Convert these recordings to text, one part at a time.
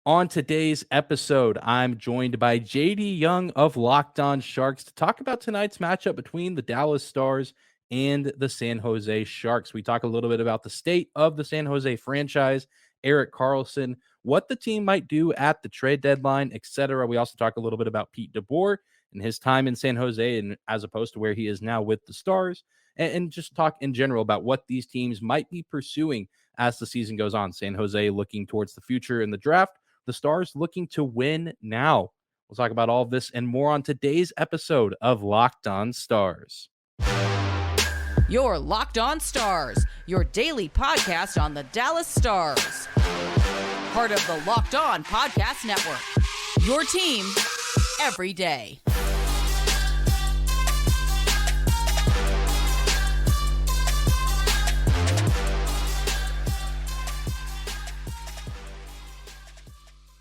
On today's episode, I'm joined by JD Young of Locked On Sharks to talk about tonight's matchup between the Dallas Stars and the San Jose Sharks. We talk a little bit about the state of the San Jose franchise, Erik Karlsson, what the team might do at the trade deadline, etc. We also talk a little bit about Pete DeBoer and his time in San Jose, and as opposed to where he is now with the Stars, and just talk in general about what these teams might be pursuing as the season goes on. San Jose looking towards the future in the draft, the Stars looking to win now. We'll talk about all of this and more on today's episode of Locked On Stars. Your Locked On Stars, your daily podcast on the Dallas Stars. Part of the Locked On Podcast Network. Your team every day.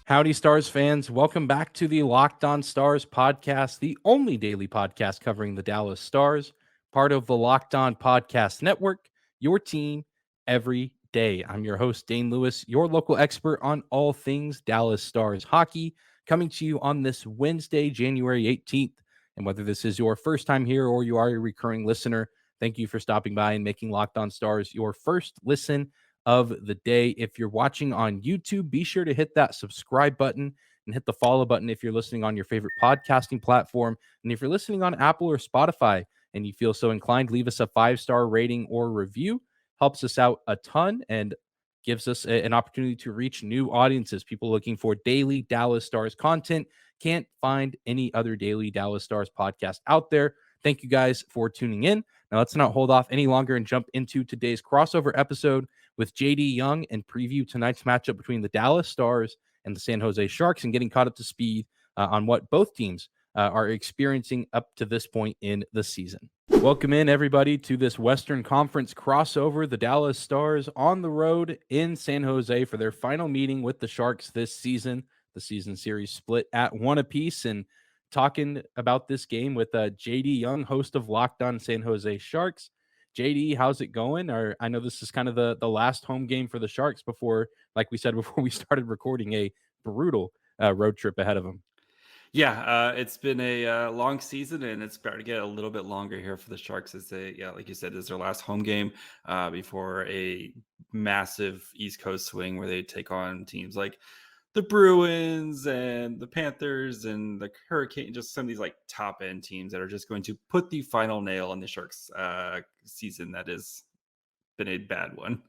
Howdy, Stars fans. Welcome back to the Locked On Stars podcast, the only daily podcast covering the Dallas Stars, part of the Locked On Podcast Network, your team every day. I'm your host, Dane Lewis, your local expert on all things Dallas Stars hockey, coming to you on this Wednesday, January 18th. And whether this is your first time here or you are a recurring listener, thank you for stopping by and making Locked On Stars your first listen of the day. If you're watching on YouTube, be sure to hit that subscribe button and hit the follow button if you're listening on your favorite podcasting platform. And if you're listening on Apple or Spotify and you feel so inclined, leave us a 5-star rating or review. Helps us out a ton and gives us an opportunity to reach new audiences, people looking for daily Dallas Stars content. Can't find any other daily Dallas Stars podcast out there. Thank you guys for tuning in. Now let's not hold off any longer and jump into today's crossover episode with JD Young and preview tonight's matchup between the Dallas Stars and the San Jose Sharks and getting caught up to speed on what both teams are experiencing up to this point in the season. Welcome in, everybody, to this Western Conference crossover. The Dallas Stars on the road in San Jose for their final meeting with the Sharks this season. The season series split at 1 apiece, and talking about this game with JD Young, host of Locked On San Jose Sharks. JD, how's it going? Or I know this is kind of the last home game for the Sharks before, like we said before we started recording, a brutal road trip ahead of them. Yeah, it's been a long season, and it's about to get a little bit longer here for the Sharks as they, like you said, is their last home game before a massive East Coast swing where they take on teams like the Bruins and the Panthers and the Hurricane, just some of these like top end teams that are just going to put the final nail in the Sharks season that has been a bad one.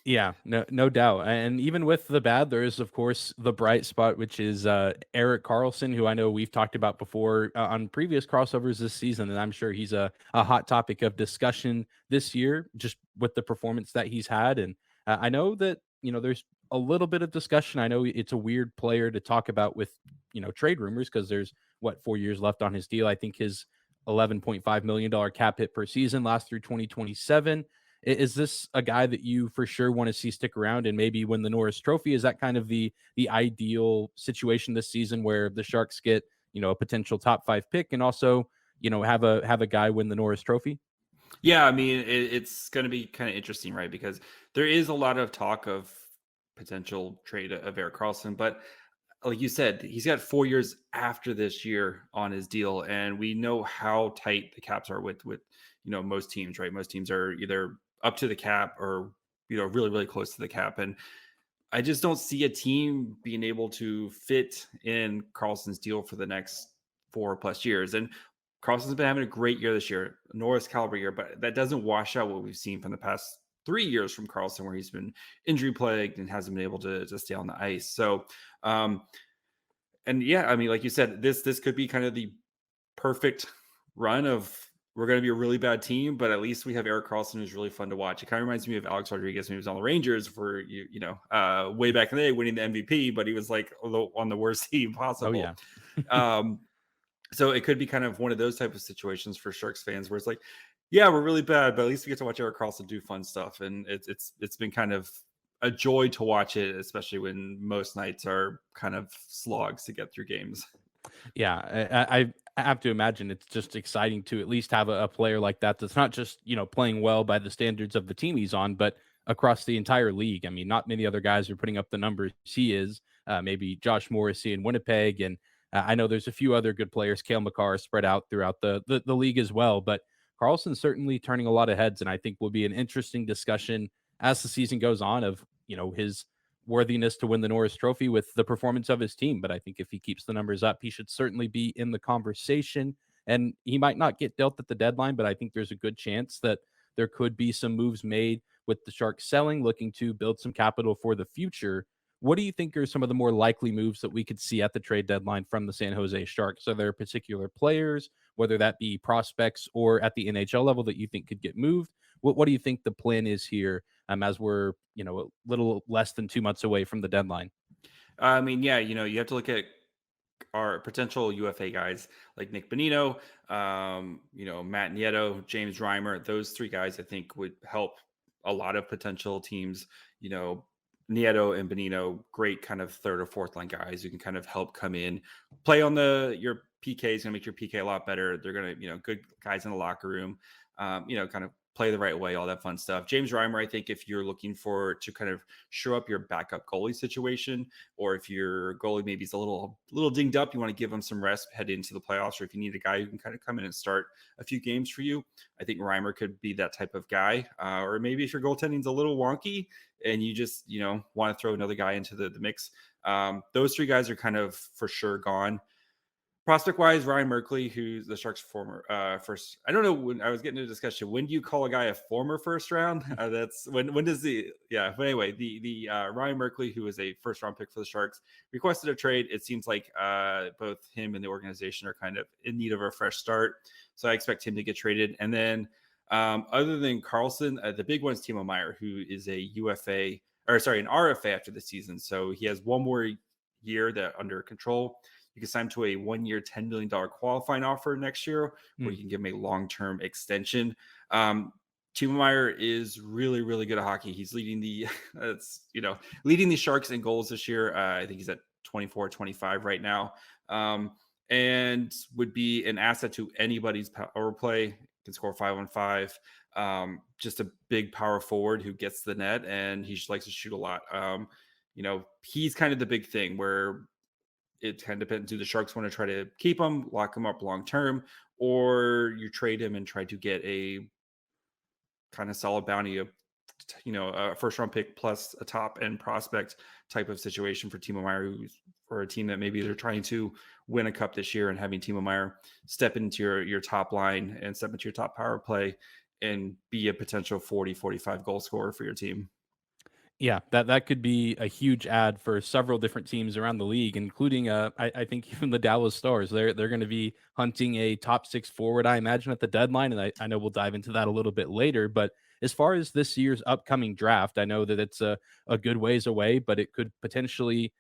Yeah, no doubt. And even with the bad, there is, of course, the bright spot, which is Erik Karlsson, who I know we've talked about before on previous crossovers this season. And I'm sure he's a hot topic of discussion this year, just with the performance that he's had. And I know that, there's a little bit of discussion. I know it's a weird player to talk about with, trade rumors because there's 4 years left on his deal. I think his $11.5 million cap hit per season lasts through 2027. Is this a guy that you for sure want to see stick around and maybe win the Norris Trophy? Is that kind of the ideal situation this season where the Sharks get, a potential top 5 pick and also, have a guy win the Norris Trophy? Yeah, I mean, it's going to be kind of interesting, right? Because there is a lot of talk of potential trade of Erik Karlsson, but like you said, he's got 4 years after this year on his deal, and we know how tight the caps are with most teams, right? Most teams are either up to the cap or really, really close to the cap, and I just don't see a team being able to fit in Karlsson's deal for the next 4+ years. And Karlsson's been having a great year this year, Norris caliber year, but that doesn't wash out what we've seen from the past 3 years from Karlsson, where he's been injury plagued and hasn't been able to stay on the ice. So, and yeah, I mean, like you said, this could be kind of the perfect run of, we're going to be a really bad team, but at least we have Erik Karlsson, who's really fun to watch. It kind of reminds me of Alex Rodriguez when he was on the Rangers for, way back in the day winning the MVP, but he was like on the worst team possible. Oh, yeah. So it could be kind of one of those type of situations for Sharks fans where it's like, yeah, we're really bad, but at least we get to watch Erik Karlsson do fun stuff. And it's been kind of a joy to watch it, especially when most nights are kind of slogs to get through games. Yeah, I have to imagine it's just exciting to at least have a player like that that's not just, playing well by the standards of the team he's on, but across the entire league. I mean, not many other guys are putting up the numbers he is. maybe Josh Morrissey in Winnipeg. And I know there's a few other good players, Cale Makar, spread out throughout the league as well. But Karlsson's certainly turning a lot of heads, and I think will be an interesting discussion as the season goes on of, his worthiness to win the Norris Trophy with the performance of his team. But I think if he keeps the numbers up, he should certainly be in the conversation. And he might not get dealt at the deadline, but I think there's a good chance that there could be some moves made with the Sharks selling, looking to build some capital for the future. What do you think are some of the more likely moves that we could see at the trade deadline from the San Jose Sharks? Are there particular players, whether that be prospects or at the NHL level, that you think could get moved? What do you think the plan is here, as we're, a little less than 2 months away from the deadline? I mean, yeah, you have to look at our potential UFA guys like Nick Bonino, Matt Nieto, James Reimer. Those three guys I think would help a lot of potential teams. Nieto and Bonino, great kind of third or fourth line guys who can kind of help come in, play on your PK is going to make your PK a lot better. They're going to, good guys in the locker room, kind of play the right way, all that fun stuff. James Reimer, I think if you're looking to kind of show up your backup goalie situation, or if your goalie maybe is a little dinged up, you want to give him some rest head into the playoffs, or if you need a guy who can kind of come in and start a few games for you, I think Reimer could be that type of guy. Or maybe if your goaltending's a little wonky and you just, want to throw another guy into the mix. Those three guys are kind of for sure gone. Prospect wise, Ryan Merkley, who's the Sharks' former first. I don't know, when I was getting into a discussion, when do you call a guy a former first round? That's when does but anyway, the Ryan Merkley, who is a first round pick for the Sharks, requested a trade. It seems like both him and the organization are kind of in need of a fresh start. So I expect him to get traded. And then other than Karlsson, the big one is Timo Meier, who is a an RFA after the season. So he has one more year that under control. You can sign him to a 1-year, $10 million qualifying offer next year, or you can give him a long-term extension. Timo Meier is really, really good at hockey. He's leading leading the Sharks in goals this year. I think he's at 24, 25 right now, and would be an asset to anybody's power play. Can score 5-on-5. Just a big power forward who gets the net, and he likes to shoot a lot. He's kind of the big thing where it kind of depends. Do the Sharks want to try to keep him, lock him up long term, or you trade him and try to get a kind of solid bounty of, a first round pick plus a top end prospect type of situation for Timo Meier, who's for a team that maybe they're trying to win a cup this year, and having Timo Meier step into your top line and step into your top power play and be a potential 40, 45 goal scorer for your team. Yeah, that could be a huge ad for several different teams around the league, including I think even the Dallas Stars. They're going to be hunting a top 6 forward, I imagine, at the deadline, and I know we'll dive into that a little bit later. But as far as this year's upcoming draft, I know that it's a good ways away, but it could potentially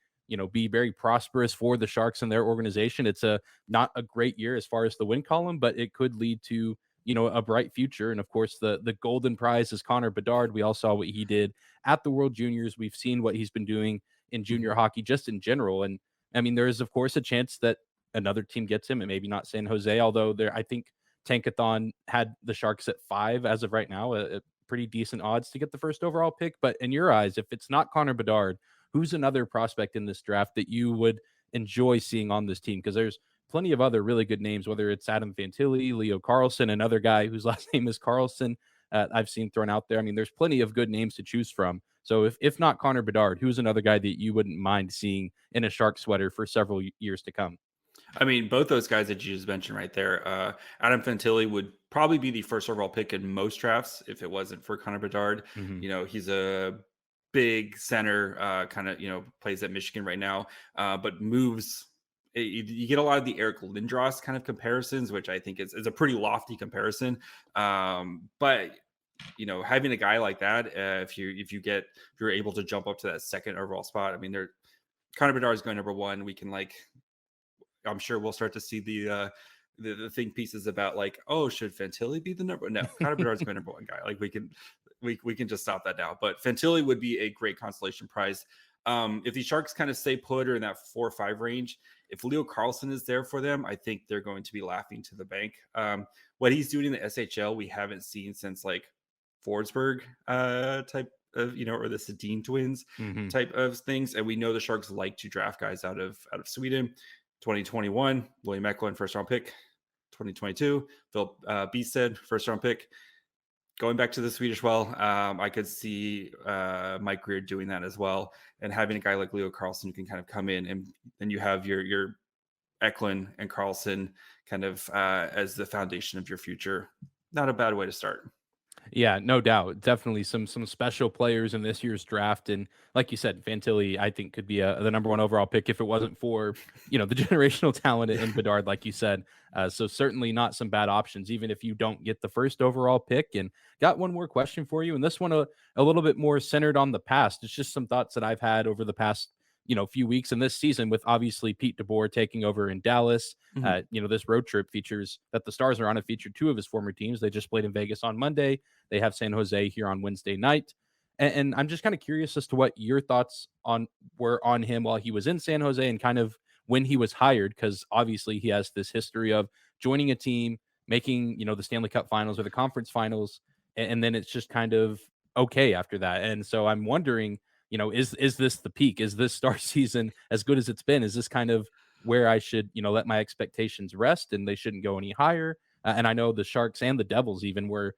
be very prosperous for the Sharks and their organization. It's not a great year as far as the win column, but it could lead to a bright future. And of course, the golden prize is Connor Bedard. We all saw what he did at the World Juniors. We've seen what he's been doing in junior hockey just in general. And I mean, there is, of course, a chance that another team gets him, and maybe not San Jose, although I think Tankathon had the Sharks at 5 as of right now, a pretty decent odds to get the first overall pick. But in your eyes, if it's not Connor Bedard, who's another prospect in this draft that you would enjoy seeing on this team? Because there's plenty of other really good names, whether it's Adam Fantilli, Leo Carlsson, another guy whose last name is Carlson, I've seen thrown out there. I mean, there's plenty of good names to choose from. So if not Connor Bedard, who's another guy that you wouldn't mind seeing in a Shark sweater for several years to come? I mean, both those guys that you just mentioned right there, Adam Fantilli would probably be the first overall pick in most drafts if it wasn't for Connor Bedard. Mm-hmm. He's a big center, kind of, plays at Michigan right now, but moves. You get a lot of the Eric Lindros kind of comparisons, which I think is a pretty lofty comparison. But having a guy like that, if you're able to jump up to that second overall spot, I mean, Connor Bedard is going number 1. We can I'm sure we'll start to see the think pieces about should Fantilli be the number? No, Connor Bedard is my number 1 guy. We can just stop that now. But Fantilli would be a great consolation prize. If the Sharks kind of stay put or in that 4 or 5 range, if Leo Carlsson is there for them, I think they're going to be laughing to the bank. What he's doing in the SHL, we haven't seen since Forsberg type of, or the Sedin twins Hmm. type of things. And we know the Sharks like to draft guys out of Sweden. 2021, William Eklund, first round pick. 2022, Phil Beested, first round pick. Going back to the Swedish well, I could see Mike Greer doing that as well, and having a guy like Leo Carlsson who can kind of come in, and then you have your Eklund and Carlsson kind of as the foundation of your future. Not a bad way to start. Yeah, no doubt. Definitely some special players in this year's draft, and like you said, Fantilli I think could be the number one overall pick if it wasn't for the generational talent in Bedard, like you said. So certainly not some bad options, even if you don't get the first overall pick. And got one more question for you, and this one a little bit more centered on the past. It's just some thoughts that I've had over the past few weeks in this season with obviously Pete DeBoer taking over in Dallas. Mhm. This road trip features that the Stars are on. It featured two of his former teams. They just played in Vegas on Monday. They have San Jose here on Wednesday night. And I'm just kind of curious as to what your thoughts were on him while he was in San Jose and kind of when he was hired, because obviously he has this history of joining a team, making, the Stanley Cup finals or the conference finals, and then it's just kind of okay after that. And so I'm wondering, is this the peak? Is this Star season as good as it's been? Is this kind of where I should, let my expectations rest and they shouldn't go any higher? And I know the Sharks and the Devils even were,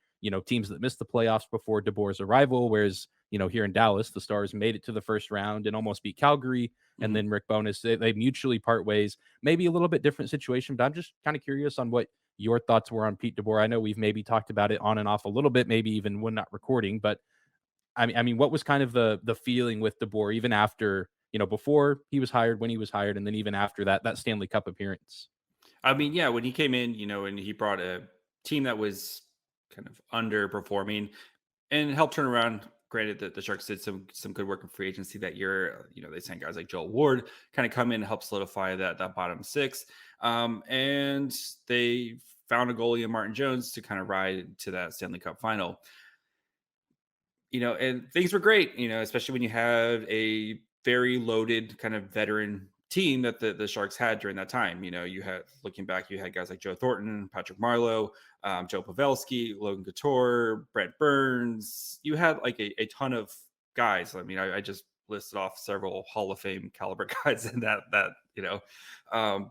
teams that missed the playoffs before DeBoer's arrival, whereas, here in Dallas, the Stars made it to the first round and almost beat Calgary. And Mhm. then Rick Bowness, they mutually part ways. Maybe a little bit different situation, but I'm just kind of curious on what your thoughts were on Pete DeBoer. I know we've maybe talked about it on and off a little bit, maybe even when not recording, but I mean, what was kind of the feeling with DeBoer even after, before he was hired, when he was hired, and then even after that Stanley Cup appearance? I mean, yeah, when he came in, and he brought a team that was kind of underperforming and helped turn around. Granted that the Sharks did some good work in free agency that year. They signed guys like Joel Ward, kind of come in and help solidify that bottom six. And they found a goalie in Martin Jones to kind of ride to that Stanley Cup final. And things were great, especially when you have a very loaded kind of veteran team that the Sharks had during that time. You had, looking back, you had guys like Joe Thornton, Patrick Marleau, Joe Pavelski, Logan Couture, Brent Burns. You had like a ton of guys. I mean, I just listed off several Hall of Fame caliber guys in that. Um,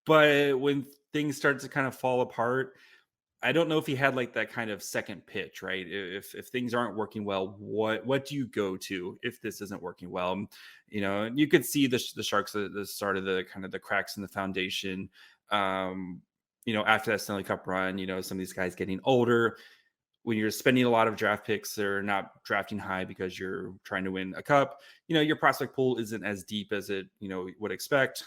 but when things started to kind of fall apart, I don't know if he had like that kind of second pitch, right? If things aren't working well, what do you go to if this isn't working well? And you could see the Sharks at the start of the kind of the cracks in the foundation. After that Stanley Cup run, some of these guys getting older. When you're spending a lot of draft picks, they're not drafting high because you're trying to win a cup. Your prospect pool isn't as deep as it would expect.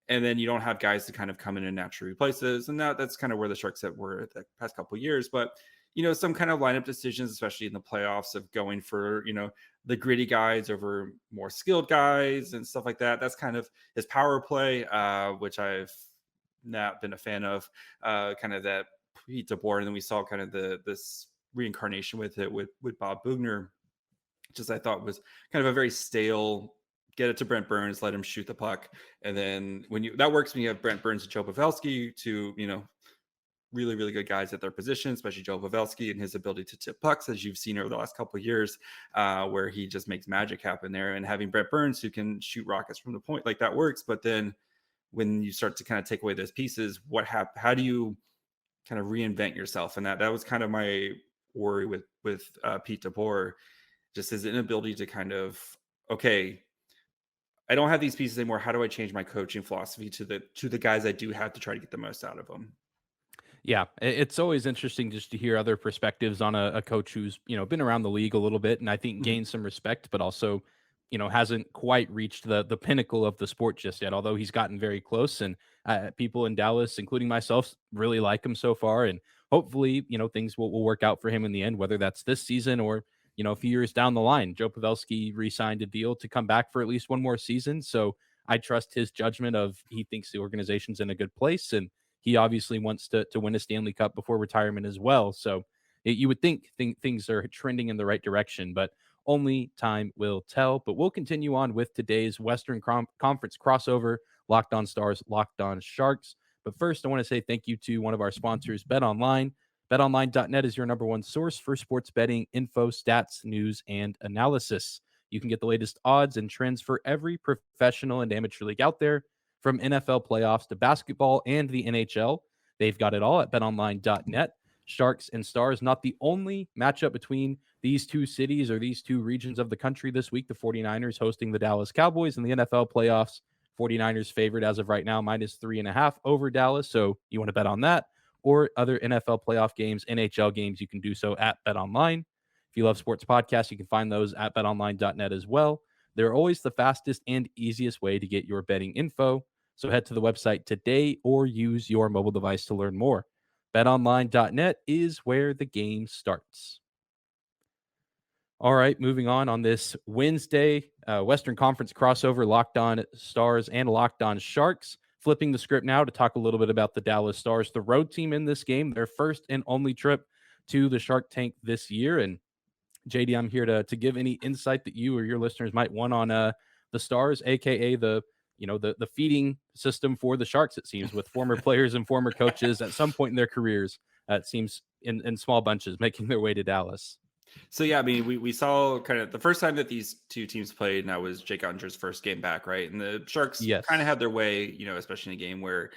And then you don't have guys to kind of come in and naturally replace those. And that's kind of where the Sharks were the past couple of years. But, some kind of lineup decisions, especially in the playoffs, of going for, the gritty guys over more skilled guys and stuff like that. That's kind of his power play, which I've not been a fan of, kind of that Pete DeBoer. And then we saw kind of this reincarnation with it with Bob Bugner, just I thought was kind of a very stale, get it to Brent Burns, let him shoot the puck. And then that works when you have Brent Burns and Joe Pavelski, two, really, really good guys at their position, especially Joe Pavelski and his ability to tip pucks, as you've seen over the last couple of years, where he just makes magic happen there. And having Brent Burns who can shoot rockets from the point, like that works. But then when you start to kind of take away those pieces, how do you kind of reinvent yourself? And that was kind of my worry with Pete DeBoer, just his inability to kind of, okay, I don't have these pieces anymore. How do I change my coaching philosophy to the guys I do have to try to get the most out of them? Yeah, it's always interesting just to hear other perspectives on a coach who's been around the league a little bit, and I think Mhm. gained some respect, but also hasn't quite reached the pinnacle of the sport just yet. Although he's gotten very close, and people in Dallas, including myself, really like him so far, and hopefully things will work out for him in the end, whether that's this season or a few years down the line. Joe Pavelski re-signed a deal to come back for at least one more season, so I trust his judgment of he thinks the organization's in a good place, and he obviously wants to win a Stanley Cup before retirement as well. So you would think things are trending in the right direction, but only time will tell. But we'll continue on with today's Western Conference crossover, Locked On Stars, Locked On Sharks. But first, I want to say thank you to one of our sponsors, BetOnline. BetOnline.net is your number one source for sports betting info, stats, news, and analysis. You can get the latest odds and trends for every professional and amateur league out there, from NFL playoffs to basketball and the NHL. They've got it all at betonline.net. Sharks and Stars, not the only matchup between these two cities or these two regions of the country this week. The 49ers hosting the Dallas Cowboys in the NFL playoffs. 49ers favored as of right now, -3.5 over Dallas. So you want to bet on that or other NFL playoff games, NHL games, you can do so at BetOnline. If you love sports podcasts, you can find those at betonline.net as well. They're always the fastest and easiest way to get your betting info. So head to the website today or use your mobile device to learn more. BetOnline.net is where the game starts. All right, moving on this Wednesday, Western Conference crossover, Locked On Stars and Locked On Sharks. Flipping the script now to talk a little bit about the Dallas Stars, the road team in this game, their first and only trip to the Shark Tank this year. And JD, I'm here to give any insight that you or your listeners might want on the Stars, aka the feeding system for the Sharks. It seems with former players and former coaches at some point in their careers, it seems in small bunches making their way to Dallas. So yeah, I mean, we saw kind of the first time that these two teams played, and that was Jake Ottinger's first game back, right? And the Sharks kind of had their way, especially in a game where,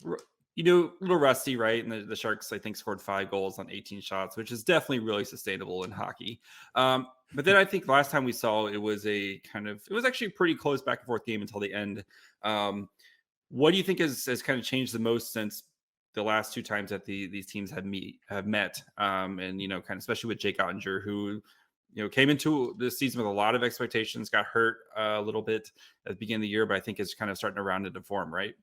a little rusty, right? And the Sharks, I think, scored 5 goals on 18 shots, which is definitely really sustainable in hockey. But then I think last time we saw it was actually a pretty close back and forth game until the end. What do you think has kind of changed the most since the last 2 times that these teams have met? And kind of especially with Jake Ottinger, who came into this season with a lot of expectations, got hurt a little bit at the beginning of the year, but I think is kind of starting to round into form, right?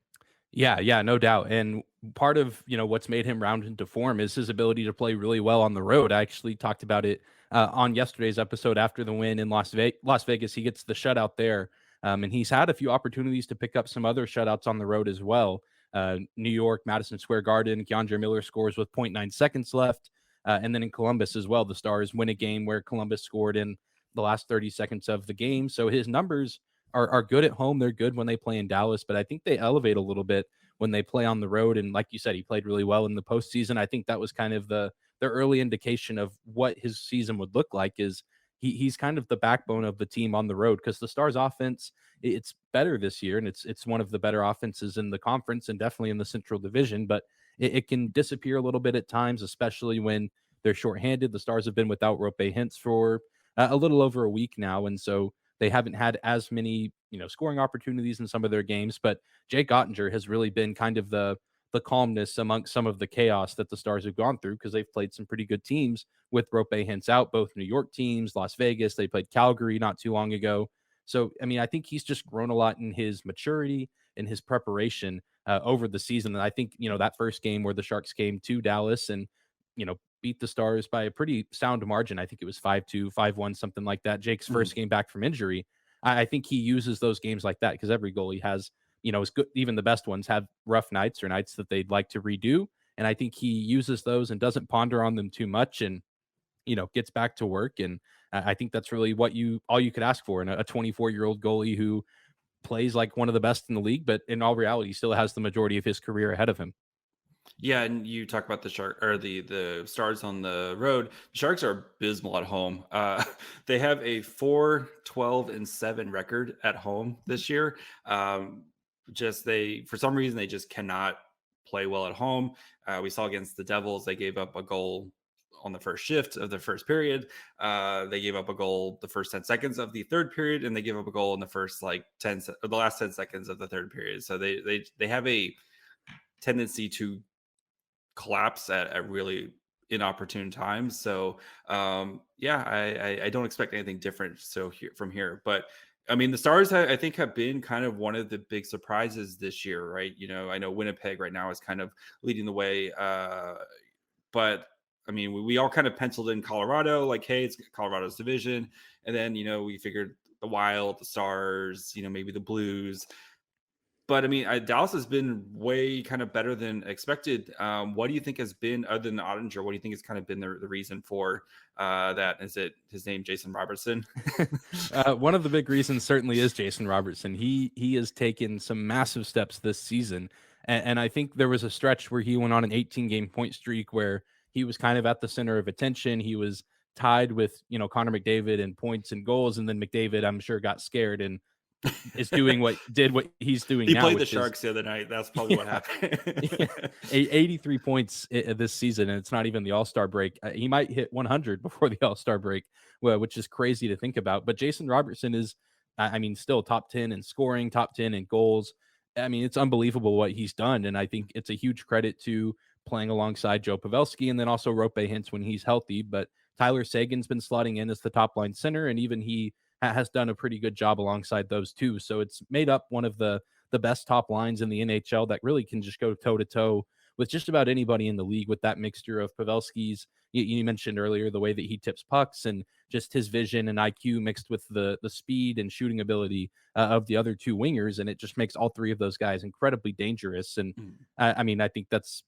Yeah, no doubt. And part of, what's made him round into form is his ability to play really well on the road. I actually talked about it on yesterday's episode after the win in Las Vegas. He gets the shutout there. And he's had a few opportunities to pick up some other shutouts on the road as well. New York, Madison Square Garden, Keandre Miller scores with 0.9 seconds left. And then in Columbus as well, the Stars win a game where Columbus scored in the last 30 seconds of the game. So his numbers are good at home. They're good when they play in Dallas, but I think they elevate a little bit when they play on the road. And like you said, he played really well in the postseason. I think that was kind of the early indication of what his season would look like. Is he's kind of the backbone of the team on the road, because the Stars offense, it's better this year, and it's one of the better offenses in the conference and definitely in the Central Division, but it can disappear a little bit at times, especially when they're shorthanded. The Stars have been without Rope Hintz for a little over a week now, and so they haven't had as many scoring opportunities in some of their games. But Jake Ottinger has really been kind of the calmness amongst some of the chaos that the Stars have gone through, because they've played some pretty good teams with Rope Hintz out, both New York teams, Las Vegas. They played Calgary not too long ago. So, I mean, I think he's just grown a lot in his maturity and his preparation over the season. And I think, that first game where the Sharks came to Dallas and, beat the Stars by a pretty sound margin. I think it was 5-2, 5-1, something like that. Jake's first game back from injury. I think he uses those games like that, because every goalie has, is good. Even the best ones have rough nights or nights that they'd like to redo. And I think he uses those and doesn't ponder on them too much, and, gets back to work. And I think that's really all you could ask for in a 24-year-old goalie who plays like one of the best in the league, but in all reality still has the majority of his career ahead of him. Yeah, and you talk about the Stars on the road. The Sharks are abysmal at home. They have a 4-12-7 record at home this year. For some reason they just cannot play well at home. We saw against the Devils, they gave up a goal on the first shift of the first period. They gave up a goal the first 10 seconds of the third period, and they gave up a goal in the first the last 10 seconds of the third period. So they have a tendency to collapse at really inopportune times. So I don't expect anything different from here. But I mean, the Stars, I think, have been kind of one of the big surprises this year, right? I know Winnipeg right now is kind of leading the way, but I mean, we all kind of penciled in Colorado, like, hey, it's Colorado's division, and then we figured the Wild, the Stars, maybe the Blues. But I mean, Dallas has been way kind of better than expected. What do you think has been, other than Ottinger, what do you think has kind of been the reason for that? Is it his name, Jason Robertson? One of the big reasons certainly is Jason Robertson. He has taken some massive steps this season. And I think there was a stretch where he went on an 18-game point streak where he was kind of at the center of attention. He was tied with, Connor McDavid in points and goals. And then McDavid, I'm sure, got scared and is doing what he's doing He now, played the which is Sharks the other night. That's probably what happened. yeah, 83 points this season, and it's not even the All-Star break. He might hit 100 before the All-Star break, which is crazy to think about. But Jason Robertson is, still top 10 in scoring, top 10 in goals. I mean, it's unbelievable what he's done, and I think it's a huge credit to playing alongside Joe Pavelski and then also Rope Hintz when he's healthy. But Tyler Seguin's been slotting in as the top line center, and even he has done a pretty good job alongside those two. So it's made up one of the best top lines in the NHL that really can just go toe to toe with just about anybody in the league with that mixture of Pavelski's. You mentioned earlier the way that he tips pucks and just his vision and IQ mixed with the speed and shooting ability of the other two wingers. And it just makes all three of those guys incredibly dangerous. And I think that's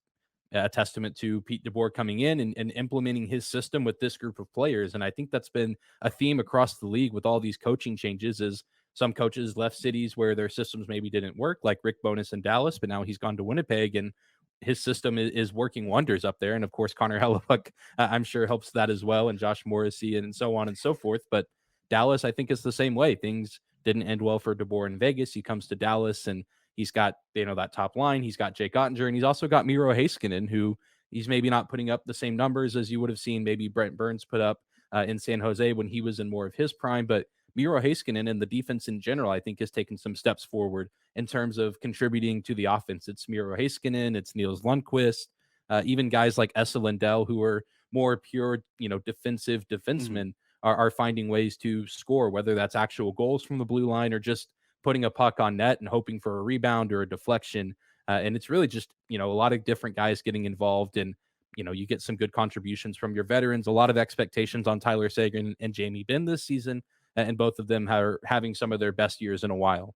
a testament to Pete DeBoer coming in and implementing his system with this group of players. And I think that's been a theme across the league with all these coaching changes is some coaches left cities where their systems maybe didn't work, like Rick Bowness in Dallas, but now he's gone to Winnipeg and his system is working wonders up there. And of course, Connor Hellebuck, I'm sure helps that as well. And Josh Morrissey and so on and so forth. But Dallas, I think is the same way. Things didn't end well for DeBoer in Vegas. He comes to Dallas and he's got, that top line. He's got Jake Ottinger, and he's also got Miro Heiskanen, who he's maybe not putting up the same numbers as you would have seen maybe Brent Burns put up in San Jose when he was in more of his prime. But Miro Heiskanen and the defense in general, I think, has taken some steps forward in terms of contributing to the offense. It's Miro Heiskanen, it's Niels Lundqvist, even guys like Esa Lindell, who are more pure, defensive defensemen, are finding ways to score, whether that's actual goals from the blue line or just putting a puck on net and hoping for a rebound or a deflection. And it's really just, a lot of different guys getting involved and, you get some good contributions from your veterans, a lot of expectations on Tyler Seguin and Jamie Benn this season. And both of them are having some of their best years in a while.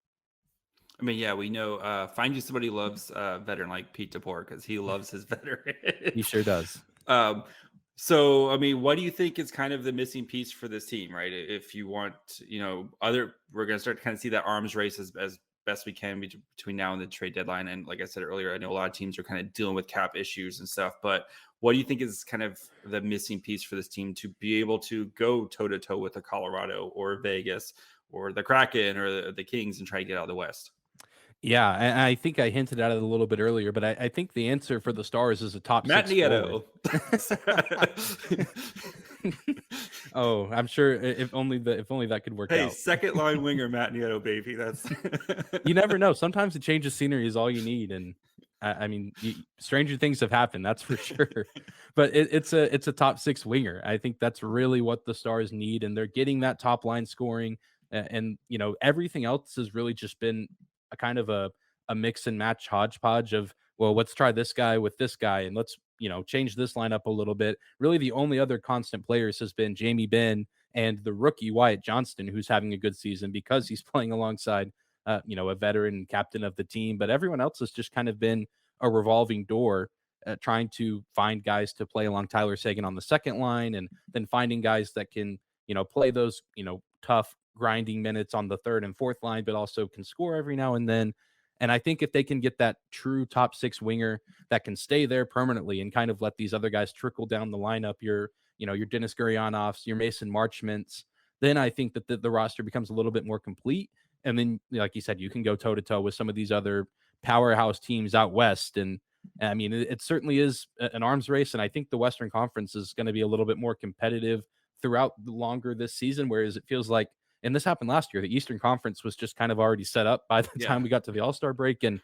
I mean, yeah, we know find you somebody who loves veteran like Pete DeBoer because he loves his veteran. He sure does. So, I mean, what do you think is kind of the missing piece for this team, right? If you want, we're going to start to kind of see that arms race as best we can between now and the trade deadline. And like I said earlier, I know a lot of teams are kind of dealing with cap issues and stuff, but what do you think is kind of the missing piece for this team to be able to go toe to toe with the Colorado or Vegas or the Kraken or the Kings and try to get out of the West? Yeah, and I think I hinted at it a little bit earlier, but I think the answer for the Stars is a top Matt six Nieto. Oh, I'm sure if only that could work out. Hey, second line winger Matt Nieto, baby. That's you never know. Sometimes a change of scenery is all you need, and stranger things have happened. That's for sure. But it's a top six winger. I think that's really what the Stars need, and they're getting that top line scoring, and everything else has really just been a kind of a mix and match hodgepodge of, well, let's try this guy with this guy and let's, change this lineup a little bit. Really, the only other constant players has been Jamie Benn and the rookie Wyatt Johnston, who's having a good season because he's playing alongside, a veteran captain of the team. But everyone else has just kind of been a revolving door, trying to find guys to play along Tyler Seguin on the second line and then finding guys that can, play those, tough grinding minutes on the third and fourth line, but also can score every now and then. And I think if they can get that true top six winger that can stay there permanently and kind of let these other guys trickle down the lineup, your Dennis Gurianovs, your Mason Marchments, then I think that the roster becomes a little bit more complete. And then, like you said, you can go toe to toe with some of these other powerhouse teams out West. And I mean, it certainly is an arms race. And I think the Western Conference is going to be a little bit more competitive throughout the longer this season, whereas it feels like, and this happened last year, the Eastern Conference was just kind of already set up by the time we got to the All-Star break. And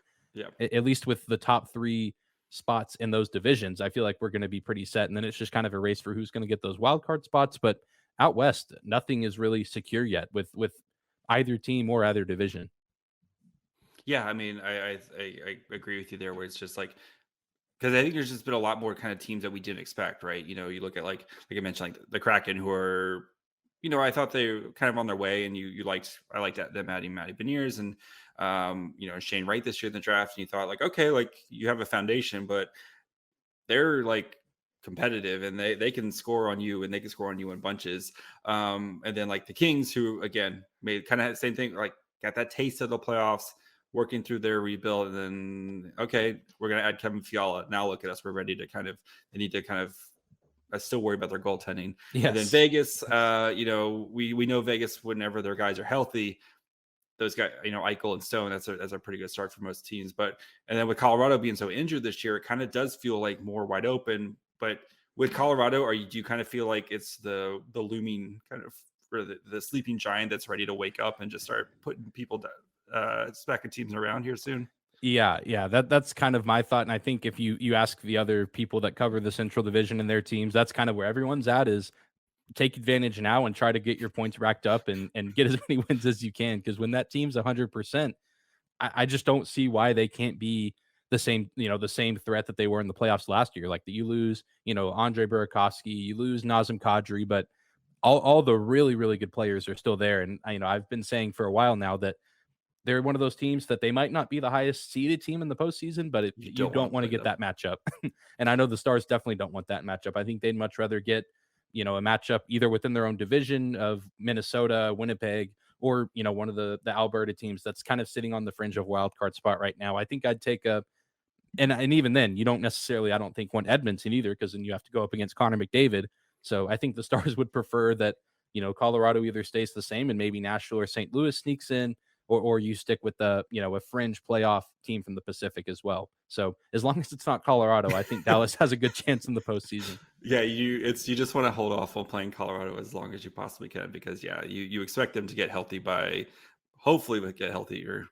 at least with the top three spots in those divisions, I feel like we're going to be pretty set. And then it's just kind of a race for who's going to get those wild card spots. But out West, nothing is really secure yet with either team or either division. Yeah, I mean, I agree with you there, where it's just like, because I think there's just been a lot more kind of teams that we didn't expect, right? You look at like I mentioned, like the Kraken, who are, I thought they were kind of on their way, and I liked them adding Matty Beniers and Shane Wright this year in the draft, and you thought like, okay, like you have a foundation, but they're like competitive and they can score on you, and they can score on you in bunches. And then like the Kings, who again made kind of the same thing, like got that taste of the playoffs, working through their rebuild, and then okay, we're gonna add Kevin Fiala. Now look at us, we're ready to they need to kind of I still worry about their goaltending. Yes. And then Vegas, we know Vegas, whenever their guys are healthy, those guys, Eichel and Stone, that's a pretty good start for most teams. And then with Colorado being so injured this year, it kind of does feel like more wide open. But with Colorado, do you kind of feel like it's the looming kind of, or the sleeping giant that's ready to wake up and just start putting people stacking teams around here soon? Yeah. That's kind of my thought. And I think if you ask the other people that cover the Central Division and their teams, that's kind of where everyone's at, is take advantage now and try to get your points racked up and get as many wins as you can. Because when that team's 100%, I just don't see why they can't be the same threat that they were in the playoffs last year. Like, that you lose, Andre Burakovsky, you lose Nazem Kadri, but all the really, really good players are still there. And I've been saying for a while now that they're one of those teams that they might not be the highest seeded team in the postseason, but you don't want to get that matchup. And I know the Stars definitely don't want that matchup. I think they'd much rather get, a matchup either within their own division of Minnesota, Winnipeg, or, one of the Alberta teams that's kind of sitting on the fringe of wild card spot right now. I think I'd take and even then, you don't necessarily, I don't think, want Edmonton either, because then you have to go up against Connor McDavid. So I think the Stars would prefer that, Colorado either stays the same and maybe Nashville or St. Louis sneaks in, or you stick with a fringe playoff team from the Pacific as well. So as long as it's not Colorado, I think Dallas has a good chance in the postseason. Yeah, you just want to hold off on playing Colorado as long as you possibly can, because you expect them to get healthy hopefully get healthy, or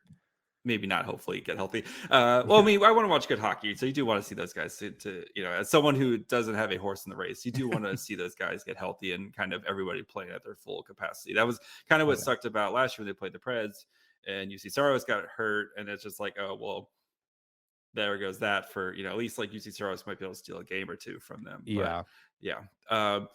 maybe not hopefully get healthy. Well, I mean, I want to watch good hockey, so you do want to see those guys to as someone who doesn't have a horse in the race, you do want to see those guys get healthy and kind of everybody playing at their full capacity. That was kind of what sucked about last year when they played the Preds and UC Saros got hurt, and it's just like, oh well, there goes that for at least like UC Saros might be able to steal a game or two from them. Yeah. All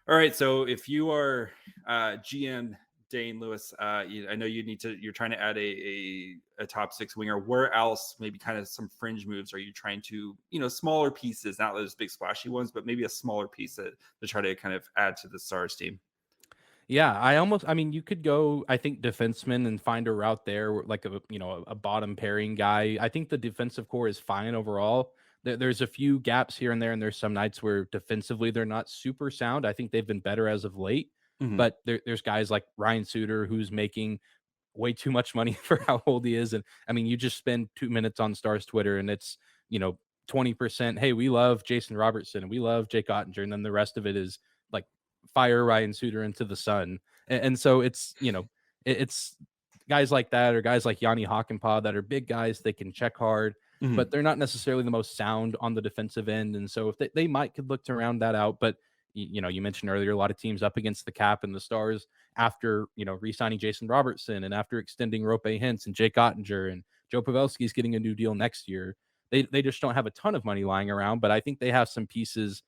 right, so if you are GM Dane Lewis, I know you're trying to add a top six winger. Where else, maybe kind of some fringe moves, are you trying to, smaller pieces, not those big splashy ones, but maybe a smaller piece to try to kind of add to the Stars team? Yeah, you could go, I think, defenseman and find a route there, like a bottom pairing guy. I think the defensive core is fine overall. There's a few gaps here and there, and there's some nights where defensively they're not super sound. I think they've been better as of late, but there's guys like Ryan Suter who's making way too much money for how old he is. And I mean, you just spend 2 minutes on Stars Twitter and it's, 20%, hey, we love Jason Robertson and we love Jake Ottinger, and then the rest of it is like, fire Ryan Suter into the sun. And so it's, it's guys like that, or guys like Yanni Hakanpää that are big guys. They can check hard, but they're not necessarily the most sound on the defensive end. And so if they might could look to round that out. But, you mentioned earlier, a lot of teams up against the cap, and the Stars, after, re-signing Jason Robertson and after extending Rope Hintz and Jake Ottinger, and Joe Pavelski is getting a new deal next year. They just don't have a ton of money lying around, but I think they have some pieces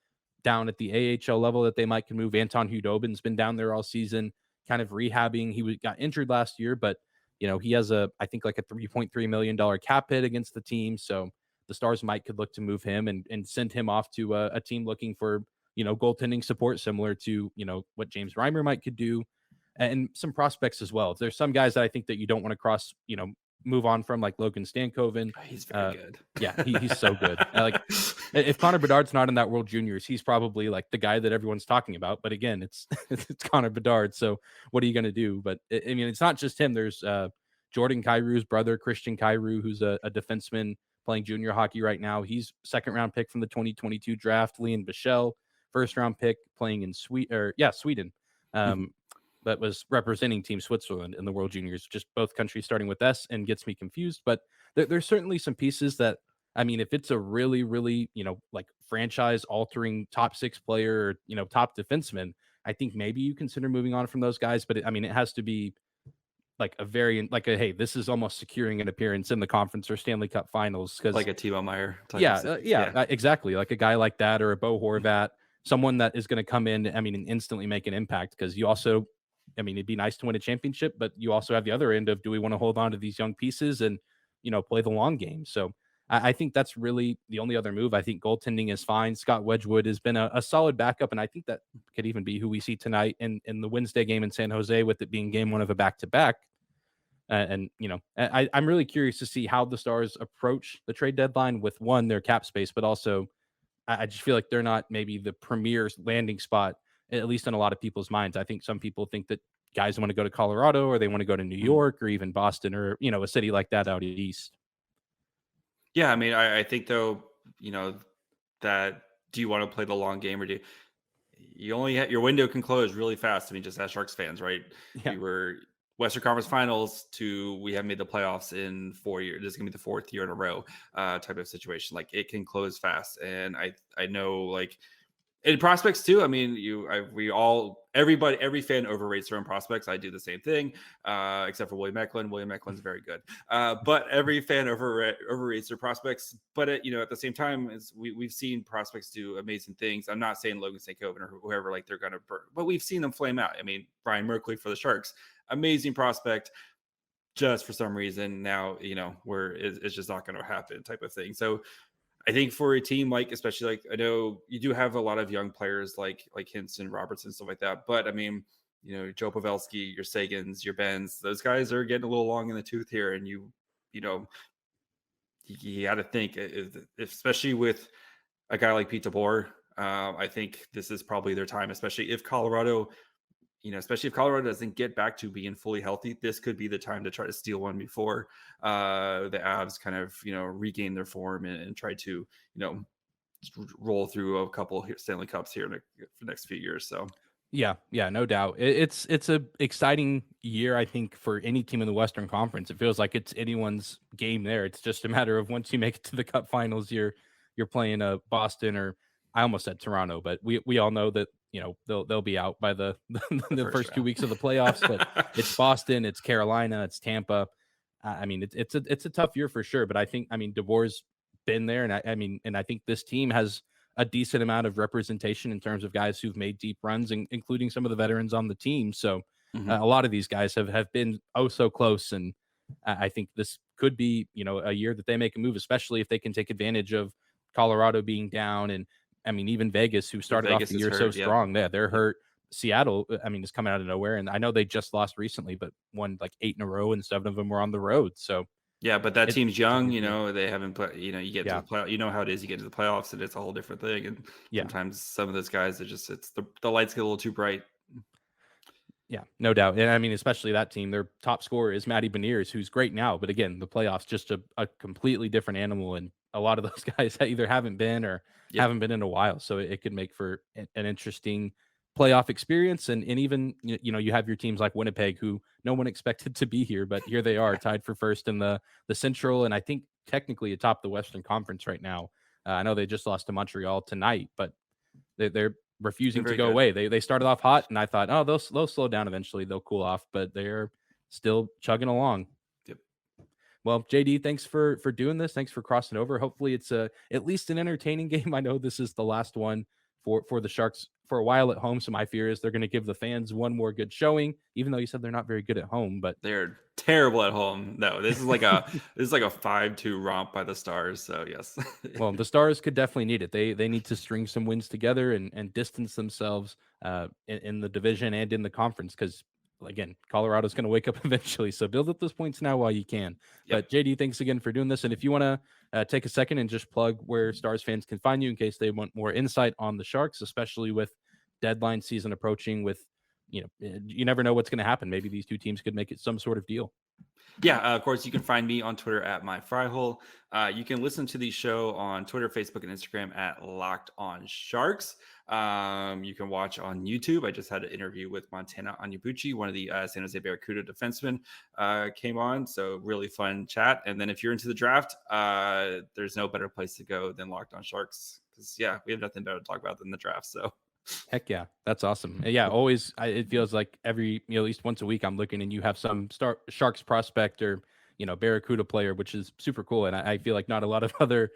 down at the AHL level that they might can move. Anton Hudobin's been down there all season, kind of rehabbing. He got injured last year, but he has I think like a $3.3 million cap hit against the team. So the Stars could look to move him and send him off to a team looking for, goaltending support, similar to, what James Reimer could do, and some prospects as well. There's some guys that I think that you don't want to move on from, like Logan Stankoven. He's very good. Yeah, he's so good. Like, if Connor Bedard's not in that World Juniors, he's probably like the guy that everyone's talking about. But again, it's Connor Bedard. So what are you going to do? But I mean, it's not just him. There's Jordan Kyrie's brother, Christian Kyrie, who's a defenseman playing junior hockey right now. He's second round pick from the 2022 draft. Lian Bichelle, first round pick, playing in Sweden. That was representing Team Switzerland in the World Juniors, just both countries starting with S, and gets me confused. But there's certainly some pieces that, I mean, if it's a really, really, like franchise altering top six player, or, top defenseman, I think maybe you consider moving on from those guys. But it has to be like hey, this is almost securing an appearance in the conference or Stanley Cup finals. Cause like a Timo Meier. Exactly. Like a guy like that, or a Bo Horvat, someone that is going to come in, and instantly make an impact. Cause you also, it'd be nice to win a championship, but you also have the other end of, do we want to hold on to these young pieces and, play the long game? So I think that's really the only other move. I think goaltending is fine. Scott Wedgwood has been a solid backup, and I think that could even be who we see tonight in the Wednesday game in San Jose, with it being game one of a back-to-back. I'm really curious to see how the Stars approach the trade deadline with, one, their cap space, but also I just feel like they're not maybe the premier landing spot, at least in a lot of people's minds. I think some people think that guys want to go to Colorado or they want to go to New Mhm. York or even Boston or, a city like that out east. Yeah, I mean, I think though, that do you want to play the long game or do you only your window can close really fast? I mean, just as Sharks fans, right? Yeah. We were Western Conference Finals to we have made the playoffs in 4 years. This is gonna be the fourth year in a row, type of situation. Like it can close fast, and I know like and prospects too. I mean, every fan overrates their own prospects. I do the same thing, except for William Eklund. William Eklund's very good, but every fan overrates their prospects. But at the same time, we've seen prospects do amazing things. I'm not saying Logan St. Coven or whoever like they're gonna burn, but we've seen them flame out. I mean, Brian Merkley for the Sharks, amazing prospect. Just for some reason now, where it's just not going to happen, type of thing. So I think for a team like, especially like I know you do have a lot of young players like Hinson, Robertson, stuff like that. But I mean, Joe Pavelski, your Sagans, your Bens, those guys are getting a little long in the tooth here, and you got to think, especially with a guy like Pete DeBoer. I think this is probably their time, especially if Colorado doesn't get back to being fully healthy. This could be the time to try to steal one before the Avs kind of, regain their form and try to, roll through a couple Stanley Cups here for the next few years. So, Yeah, no doubt. It's a exciting year, I think, for any team in the Western Conference. It feels like it's anyone's game there. It's just a matter of once you make it to the Cup Finals, you're playing Boston, or I almost said Toronto, but we all know that they'll be out by the the first 2 weeks of the playoffs. But it's Boston, it's Carolina, it's Tampa. I mean, it's a tough year for sure. But I think DeBoer's been there, and I think this team has a decent amount of representation in terms of guys who've made deep runs, including some of the veterans on the team. So Mhm. a lot of these guys have been so close. And I think this could be, a year that they make a move, especially if they can take advantage of Colorado being down. And I mean, even Vegas, who started off Vegas the is year so hurt. Yep. strong, they're Yep. hurt. Seattle, is coming out of nowhere. And I know they just lost recently, but won like 8 in a row and 7 of them were on the road. So Yeah, but that team's it's a young, good year. they haven't put, you get to Yeah. the play, you know how it is, you get to the playoffs and it's a whole different thing. And Yeah. sometimes some of those guys are it's the lights get a little too bright. Yeah, no doubt. And I mean, especially that team, their top scorer is Matty Beniers, who's great now. But again, the playoffs, just a completely different animal. And a lot of those guys either haven't been or Yep. haven't been in a while. So it could make for an interesting playoff experience. And even, you have your teams like Winnipeg, who no one expected to be here, but here they are tied for first in the Central. And I think technically atop the Western Conference right now. I know they just lost to Montreal tonight, but they're They're refusing to very go good. away. They started off hot, and I thought, oh, they'll slow down eventually. They'll cool off, but they're still chugging along. Yep. Well, JD, thanks for doing this. Thanks for crossing over. Hopefully, it's at least an entertaining game. I know this is the last one for the Sharks for a while at home. So my fear is they're going to give the fans one more good showing, even though you said they're not very good at home. But They're terrible at home. No, this is like a 5-2 romp by the Stars. So yes. well, the Stars could definitely need it. They need to string some wins together and distance themselves in the division and in the conference, because again, Colorado's going to wake up eventually. So build up those points now while you can. Yep. But JD, thanks again for doing this. And if you want to take a second and just plug where Stars fans can find you in case they want more insight on the Sharks, especially with deadline season approaching, with you never know what's going to happen. Maybe these two teams could make it some sort of deal. Yeah, of course, you can find me on Twitter at MyFryhole. You can listen to the show on Twitter, Facebook, and Instagram at Locked On Sharks. You can watch on YouTube. I just had an interview with Montana Onyebuchi, one of the San Jose Barracuda defensemen, came on. So really fun chat. And then if you're into the draft, there's no better place to go than Locked On Sharks, because we have nothing better to talk about than the draft. So. Heck yeah, that's awesome. Yeah, always. It feels like every at least once a week I'm looking and you have some Sharks prospect or Barracuda player, which is super cool. And I feel like not a lot of other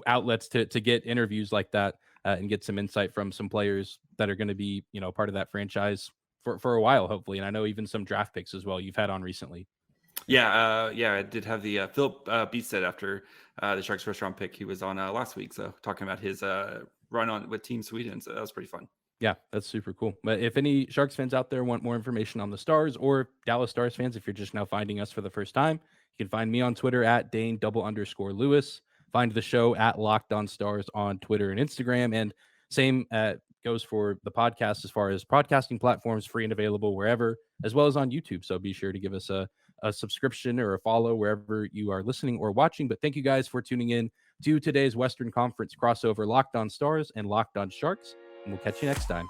outlets to get interviews like that and get some insight from some players that are going to be part of that franchise for a while, hopefully. And I know even some draft picks as well you've had on recently. Yeah, I did have the Philip Beatstead after the Sharks' first round pick. He was on last week, so talking about his run on with Team Sweden. So that was pretty fun. Yeah, that's super cool. But if any Sharks fans out there want more information on the Stars, or Dallas Stars fans, if you're just now finding us for the first time, you can find me on Twitter at Dane _Lewis. Find the show at Locked On Stars on Twitter and Instagram. And same goes for the podcast as far as podcasting platforms, free and available wherever, as well as on YouTube. So be sure to give us a subscription or a follow wherever you are listening or watching. But thank you guys for tuning in to today's Western Conference crossover, Locked On Stars and Locked On Sharks. And we'll catch you next time.